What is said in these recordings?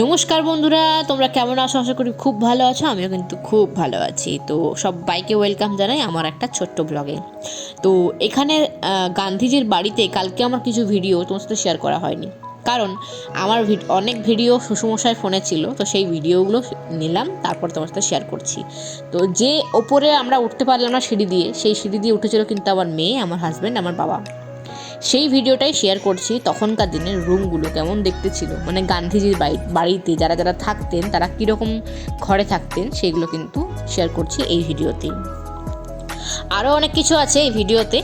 নমস্কার বন্ধুরা, তোমরা কেমন আছো? আশা করি খুব ভালো আছো। আমিও কিন্তু খুব ভালো আছি। তো সবাইকে ওয়েলকাম জানাই আমার একটা ছোট্ট ব্লগে। তো এখানে গান্ধীজির বাড়িতে কালকে আমার কিছু ভিডিও তোমার সাথে শেয়ার করা হয়নি, কারণ আমার অনেক ভিডিও শ্বশুরমশাই ফোনে ছিল। তো সেই ভিডিওগুলো নিলাম, তারপর তোমার সাথে শেয়ার করছি। তো যে ওপরে আমরা উঠতে পারলাম না সিঁড়ি দিয়ে, সেই সিঁড়ি দিয়ে উঠেছিল কিন্তু আমার মেয়ে, আমার হাজব্যান্ড, আমার বাবা। সেই ভিডিওটাই শেয়ার করছি। তখনকার দিনের রুমগুলো কেমন দেখতে ছিল, মানে গান্ধীজির বাড়িতে যারা যারা থাকতেন তারা কীরকম ঘরে থাকতেন, সেইগুলো কিন্তু শেয়ার করছি এই ভিডিওতেই। আরও অনেক কিছু আছে এই ভিডিওতে,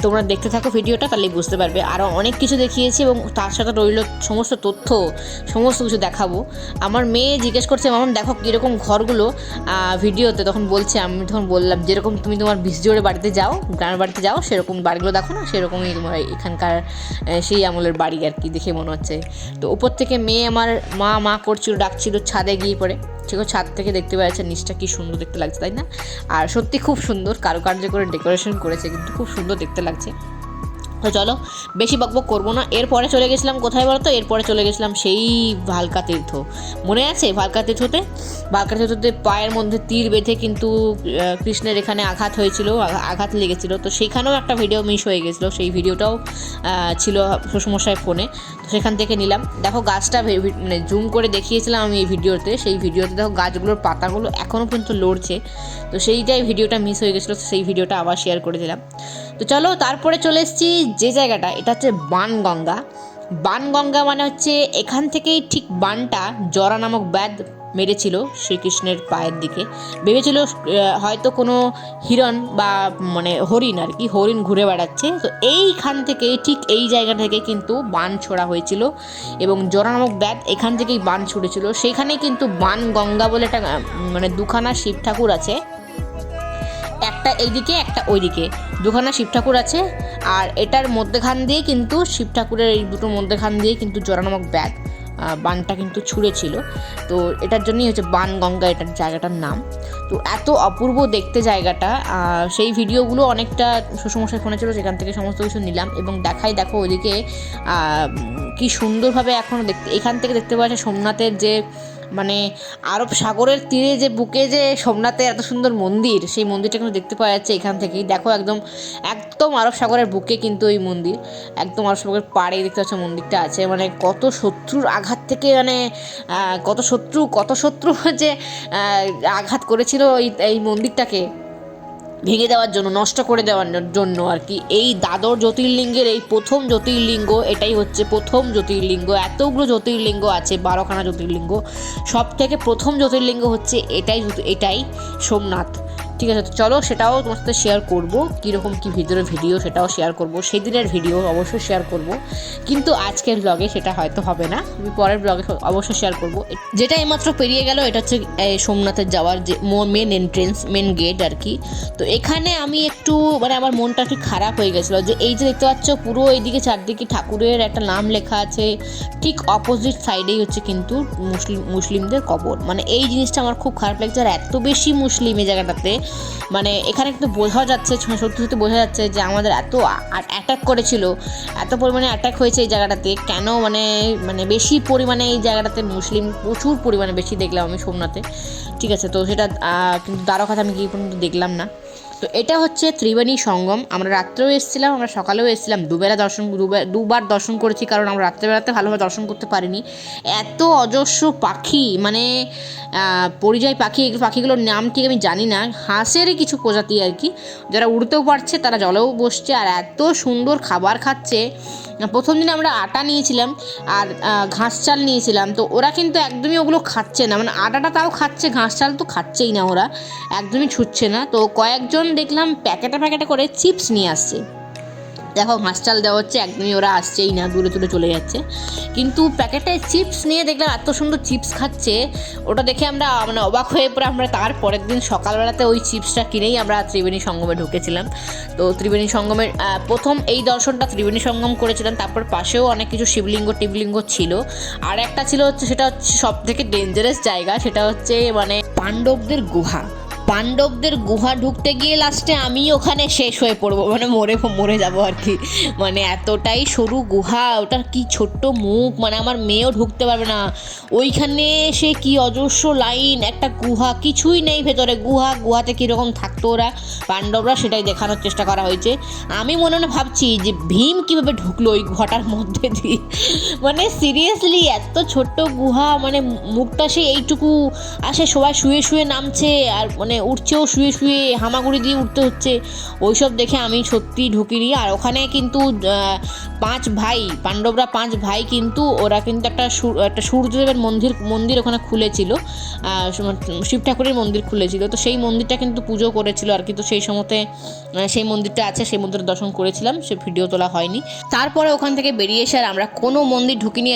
তোমরা দেখতে থাকো ভিডিওটা, তাহলেই বুঝতে পারবে। আরও অনেক কিছু দেখিয়েছি এবং তার সাথে রইল সমস্ত তথ্য, সমস্ত কিছু দেখাবো। আমার মেয়ে জিজ্ঞেস করছে, মামাম দেখো কীরকম ঘরগুলো ভিডিওতে। তখন বলছে, আমি তখন বললাম যেরকম তুমি তোমার বিশজোড়ে বাড়িতে যাও, গ্রামের বাড়িতে যাও, সেরকম বাড়িগুলো দেখো না, সেরকমই তোমার এখানকার সেই আমলের বাড়ি আর কি, দেখে মনে হচ্ছে। তো উপর থেকে মেয়ে আমার মা করছিল, ডাকছিল ছাদে গিয়ে পড়ে। ঠিক ছাদ থেকে দেখতে পাচ্ছেন নিচটা কি সুন্দর দেখতে লাগছে, তাই না? আর সত্যি খুব সুন্দর কারুকার্য করে ডেকোরেশন করেছে, কিন্তু খুব সুন্দর দেখতে লাগছে। তো চলো বেশি বকবক করবো না। এরপরে চলে গেছিলাম কোথায় বলো তো? এরপরে চলে গেছিলাম সেই ভালকা তীর্থ। মনে আছে ভালকা তীর্থতে? ভালকা তীর্থতে পায়ের মধ্যে তীর বেঁধে কিন্তু কৃষ্ণের এখানে আঘাত হয়েছিল, আঘাত লেগেছিল। তো সেখানেও একটা ভিডিও মিস হয়ে গেছিলো, সেই ভিডিওটাও ছিল শ্বশুরমশাই ফোনে। তো সেখান থেকে নিলাম। দেখো গাছটা মানে জুম করে দেখিয়েছিলাম আমি এই ভিডিওতে। সেই ভিডিওতে দেখো গাছগুলোর পাতাগুলো এখনও পর্যন্ত লড়ছে। তো সেইটাই ভিডিওটা মিস হয়ে গেছিলো, সেই ভিডিওটা আবার শেয়ার করে দিলাম। তো চলো তারপরে চলে এসেছি যে জায়গাটা, এটা হচ্ছে বানগঙ্গা। বানগঙ্গা মানে হচ্ছে এখান থেকেই ঠিক বানটা জরা নামক ব্যাধ মেরেছিল শ্রীকৃষ্ণের পায়ের দিকে। ভেবেছিল হয়তো কোনো হিরণ বা মানে হরিণ আর কি, হরিণ ঘুরে বেড়াচ্ছে। তো এইখান থেকে ঠিক এই জায়গা থেকে কিন্তু বান ছোড়া হয়েছিল এবং জরা নামক ব্যাধ এখান থেকেই বান ছুড়েছিল। সেইখানেই কিন্তু বানগঙ্গা বলে একটা মানে দুখানা শিব ঠাকুর আছে, একটা এইদিকে একটা ওইদিকে, দুখানা শিব ঠাকুর আছে। আর এটার মধ্যেখান দিয়ে কিন্তু শিব ঠাকুরের এই দুটোর মধ্যেখান দিয়ে কিন্তু জরা নামক ব্যাগ বানটা কিন্তু ছুঁড়েছিল। তো এটার জন্যই হচ্ছে বানগঙ্গা এটার জায়গাটার নাম। তো এত অপূর্ব দেখতে জায়গাটা, সেই ভিডিওগুলো অনেকটা শ্বশুরমশাই ফোনে ছিল, সেখান থেকে সমস্ত কিছু নিলাম এবং দেখাই। দেখো ওইদিকে কি সুন্দরভাবে এখনও এখান থেকে দেখতে পাওয়া যায় সোমনাথের যে মানে আরব সাগরের তীরে যে বুকে যে সোমনাথের এত সুন্দর মন্দির, সেই মন্দিরটা কিন্তু দেখতে পাওয়া যাচ্ছে এখান থেকেই। দেখো একদম একদম আরব সাগরের বুকে কিন্তু এই মন্দির, একদম আরব সাগরের পাড়ে দেখতে পাচ্ছ মন্দিরটা আছে। মানে কত শত্রুর আঘাত থেকে, মানে কত শত্রু যে আঘাত করেছিল এই মন্দিরটাকে ভেঙে দেওয়ার জন্য, নষ্ট করে দেওয়ার জন্য আর কি। এই দ্বাদশ জ্যোতির্লিঙ্গের এই প্রথম জ্যোতির্লিঙ্গ, এটাই হচ্ছে প্রথম জ্যোতির্লিঙ্গ। এতগুলো জ্যোতির্লিঙ্গ আছে, 12খানা জ্যোতির্লিঙ্গ, সব থেকে প্রথম জ্যোতির্লিঙ্গ হচ্ছে এটাই সোমনাথ। ঠিক আছে, তো চলো সেটাও তোমার সাথে শেয়ার করবো, কীরকম কী ভিতরে ভিডিও সেটাও শেয়ার করব, সেদিনের ভিডিও অবশ্যই শেয়ার করব। কিন্তু আজকের ব্লগে সেটা হয়তো হবে না, আমি পরের ব্লগে অবশ্যই শেয়ার করব। যেটা এইমাত্র পেরিয়ে গেল, এটা হচ্ছে সোমনাথের যাওয়ার যে মেন এন্ট্রেন্স, মেন গেট আর কি। তো এখানে আমি একটু মানে আমার মনটা একটু খারাপ হয়ে গেছিলো, যে এই যে দেখতে পাচ্ছ পুরো এইদিকে চারদিকে ঠাকুরের একটা নাম লেখা আছে, ঠিক অপোজিট সাইডেই হচ্ছে কিন্তু মুসলিমদের কবর। মানে এই জিনিসটা আমার খুব খারাপ লাগছে। আর এত বেশি মুসলিম এই জায়গাটাতে, মানে এখানে কিন্তু বোঝা যাচ্ছে, সত্যি সত্যি বোঝা যাচ্ছে যে আমাদের এত অ্যাটাক করেছিল, এত পরিমাণে অ্যাটাক হয়েছে এই জায়গাটাতে। কেন মানে মানে বেশি পরিমাণে এই জায়গাটাতে মুসলিম প্রচুর পরিমাণে বেশি দেখলাম আমি সোমনাথে। ঠিক আছে, তো সেটা কিন্তু দ্বারকাতে আমি গিয়ে পর্যন্ত দেখলাম না। তো এটা হচ্ছে ত্রিবেণী সঙ্গম। আমরা রাত্রেও এসেছিলাম, আমরা সকালেও এসেছিলাম, দুবার দর্শন করেছি, কারণ আমরা রাত্রেবেলাতে ভালোভাবে দর্শন করতে পারিনি। এত অজস্র পাখি, মানে পরিযায়ী পাখি, পাখিগুলোর নাম ঠিক আমি জানি না, হাঁসেরই কিছু প্রজাতি আর কি, যারা উড়তেও পারছে, তারা জলেও বসছে, আর এত সুন্দর খাবার খাচ্ছে। প্রথম দিন আমরা আটা নিয়েছিলাম আর ঘাস চাল নিয়েছিলাম, তো ওরা কিন্তু একদমই ওগুলো খাচ্ছে না, মানে আটাটা তাও খাচ্ছে, ঘাস চাল তো খাচ্ছেই না, ওরা একদমই ছুটছে না। তো কয়েকজন দেখলাম প্যাকেটে করে চিপস নিয়ে আসছে। দেখো ঘাস চাল দেওয়া হচ্ছে, একদমই ওরা আসছেই না, দূরে দূরে চলে যাচ্ছে। কিন্তু প্যাকেটে চিপস নিয়ে দেখলাম এত সুন্দর চিপস খাচ্ছে, ওটা দেখে আমরা মানে অবাক হয়ে পড়ে আমরা তার পরের দিন সকালবেলাতে ওই চিপসটা কিনেই আমরা ত্রিবেণী সঙ্গমে ঢুকেছিলাম। তো ত্রিবেণী সঙ্গমের প্রথম এই দর্শনটা ত্রিবেণী সঙ্গম করেছিলাম, তারপর পাশেও অনেক কিছু শিবলিঙ্গ ছিল। আর একটা ছিল হচ্ছে, সেটা হচ্ছে সব থেকে ডেঞ্জারাস জায়গা, সেটা হচ্ছে মানে পাণ্ডবদের গুহা। পাণ্ডবদের গুহা ঢুকতে গিয়ে লাস্টে আমি ওখানে শেষ হয়ে পড়বো, মানে মরে যাবো আর কি। মানে এতটাই সরু গুহা, ওটার কি ছোট্ট মুখ, মানে আমার মেয়েও ঢুকতে পারবে না ওইখানে। সে কি অজস্র লাইন, একটা গুহা, কিছুই নেই ভেতরে, গুহাতে কীরকম থাকতো ওরা পাণ্ডবরা সেটাই দেখানোর চেষ্টা করা হয়েছে। আমি মনে মনে ভাবছি যে ভীম কীভাবে ঢুকলো ওই গুহাটার মধ্যে দিয়ে, মানে সিরিয়াসলি এত ছোট্ট গুহা, মানে মুখটা সে এইটুকু আসে, সবাই শুয়ে শুয়ে নামছে আর মানে উঠছেও শুয়ে শুয়ে, হামাগুড়ি দিয়ে উঠতে হচ্ছে। ওইসব দেখে আমি সত্যি ঢুকিনি। আর ওখানে কিন্তু 5 ভাই, পাণ্ডবরা 5 ভাই, কিন্তু ওরা কিন্তু একটা সূর্যদেবের মন্দির ওখানে খুলেছিল, শিব ঠাকুরের মন্দির খুলেছিল, তো সেই মন্দিরটা কিন্তু পুজো করেছিল আর কি। তো সেই সময়তে সেই মন্দিরটা আছে, সেই মন্দিরে দর্শন করেছিলাম, সে ভিডিও তোলা হয়নি। তারপরে ওখান থেকে বেরিয়ে এসে আর আমরা কোনো মন্দির ঢুকিনি,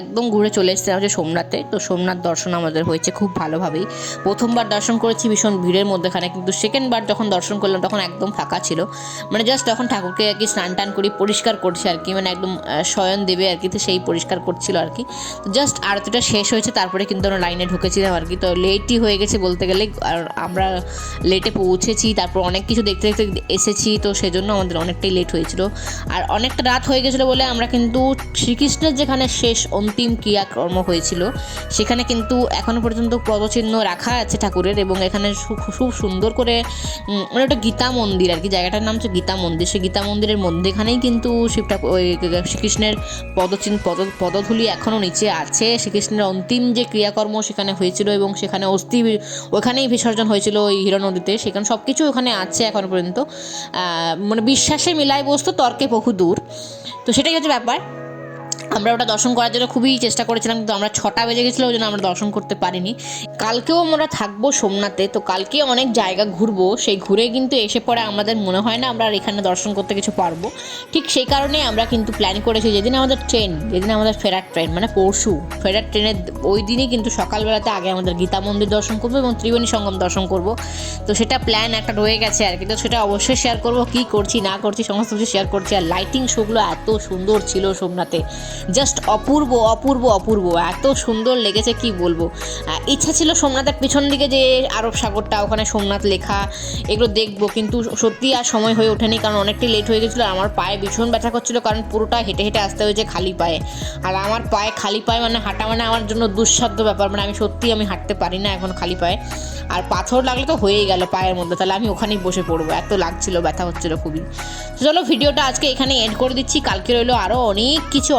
একদম ঘুরে চলে এসেছিলাম হচ্ছে সোমনাথে। তো সোমনাথ দর্শন আমাদের হয়েছে খুব ভালোভাবেই। প্রথমবার দর্শন করেছি ভীষণ ভিড়ের মধ্যেখানে, কিন্তু সেকেন্ডবার যখন দর্শন করলাম তখন একদম ফাঁকা ছিল। মানে জাস্ট তখন ঠাকুরকে আর কি স্নান টান করি, পরিষ্কার করছে আর কি, মানে একদম শয়ন দেবে আর কি, তো সেই পরিষ্কার করছিল আর কি। তো জাস্ট আরতিটা শেষ হয়েছে, তারপরে কিন্তু আমরা লাইনে ঢুকেছিলাম আর কি। তো লেটই হয়ে গেছে বলতে গেলে, আর আমরা লেটে পৌঁছেছি, তারপর অনেক কিছু দেখতে দেখতে এসেছি, তো সেজন্য আমাদের অনেকটাই লেট হয়েছিল। আর অনেকটা রাত হয়ে গেছিলো বলে আমরা কিন্তু শ্রীকৃষ্ণের যেখানে শেষ অন্তিম ক্রিয়াকর্ম হয়েছিল সেখানে কিন্তু এখনও পর্যন্ত পদচিহ্ন রাখা আছে ঠাকুরের, এবং এখানে খুব সুন্দর করে, মানে ওটা গীতা মন্দির আর কি, জায়গাটার নাম হচ্ছে গীতা মন্দির। সেই গীতা মন্দিরের মধ্যেখানেই কিন্তু শিব ঠাকুর, ওই শ্রীকৃষ্ণের পদধূলি এখনও নিচে আছে। শ্রীকৃষ্ণের অন্তিম যে ক্রিয়াকর্ম সেখানে হয়েছিল, এবং সেখানে অস্থি ওখানেই বিসর্জন হয়েছিল ওই হিরণ নদীতে, সেখানে সব কিছু ওখানে আছে এখনও পর্যন্ত। মানে বিশ্বাসে মিলায় বস্তু, তর্কে বহু দূর, তো সেটাই হচ্ছে ব্যাপার। আমরা ওটা দর্শন করার জন্য খুবই চেষ্টা করেছিলাম, কিন্তু আমরা 6টা বেজে গেছিলো, ওই জন্য আমরা দর্শন করতে পারিনি। কালকেও আমরা থাকবো সোমনাথে, তো কালকে অনেক জায়গা ঘুরবো, সেই ঘুরে কিন্তু এসে পরে আমাদের মনে হয় না আমরা আর এখানে দর্শন করতে কিছু পারবো। ঠিক সেই কারণে আমরা কিন্তু প্ল্যান করেছি, যেদিন আমাদের ফেরার ট্রেন, মানে পরশু ফেরার ট্রেনের ওই দিনই কিন্তু সকালবেলাতে আগে আমাদের গীতা মন্দির দর্শন করবো এবং ত্রিবেণী সঙ্গম দর্শন করবো। তো সেটা প্ল্যান একটা রয়ে গেছে আর কি, তো সেটা অবশ্যই শেয়ার করবো, কী করছি না করছি সমস্ত কিছু শেয়ার করছি। আর লাইটিং শোগুলো এত সুন্দর ছিল সোমনাথে, জাস্ট অপূর্ব অপূর্ব অপূর্ব, এত সুন্দর লেগেছে কি বলবো। ইচ্ছা ছিল সোমনাথের পিছন দিকে যে আরব সাগরটা, ওখানে সোমনাথ লেখা, এগুলো দেখবো, কিন্তু সত্যি আর সময় হয়ে ওঠেনি, কারণ অনেকটাই লেট হয়ে গেছিলো। আমার পায়ে ভীষণ ব্যথা করছিলো, কারণ পুরোটা হেঁটে হেঁটে আসতে হয়েছে খালি পায়ে। আর আমার পায়ে খালি পায়ে মানে হাঁটা মানে আমার জন্য দুঃসাধ্য ব্যাপার, মানে আমি হাঁটতে পারি না এখন খালি পায়ে। আর পাথর লাগলে তো হয়েই গেল পায়ের মধ্যে, তাহলে আমি ওখানেই বসে পড়বো, এত লাগছিল, ব্যথা হচ্ছিলো খুবই। চলো ভিডিওটা আজকে এখানে এন্ড করে দিচ্ছি, কালকে রইলো আরও অনেক কিছু।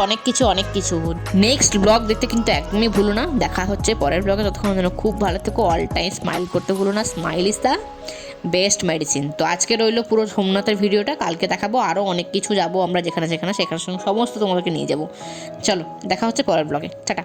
নেক্সট ব্লগ দেখতে কিন্তু একদমই ভুলো না, দেখা হচ্ছে পরের ব্লগে, ততক্ষণ যেন খুব ভালো থেকো, অল টাইম স্মাইল করতে ভুলো না, smile is the best medicine. তো আজকে রইলো পুরো সোমনাথের ভিডিওটা, কালকে দেখাবো আরও অনেক কিছু, যাবো আমরা যেখানে সেখানে সমস্ত তোমাদেরকে নিয়ে যাবো। চলো দেখা হচ্ছে পরের ব্লগে, টাটা।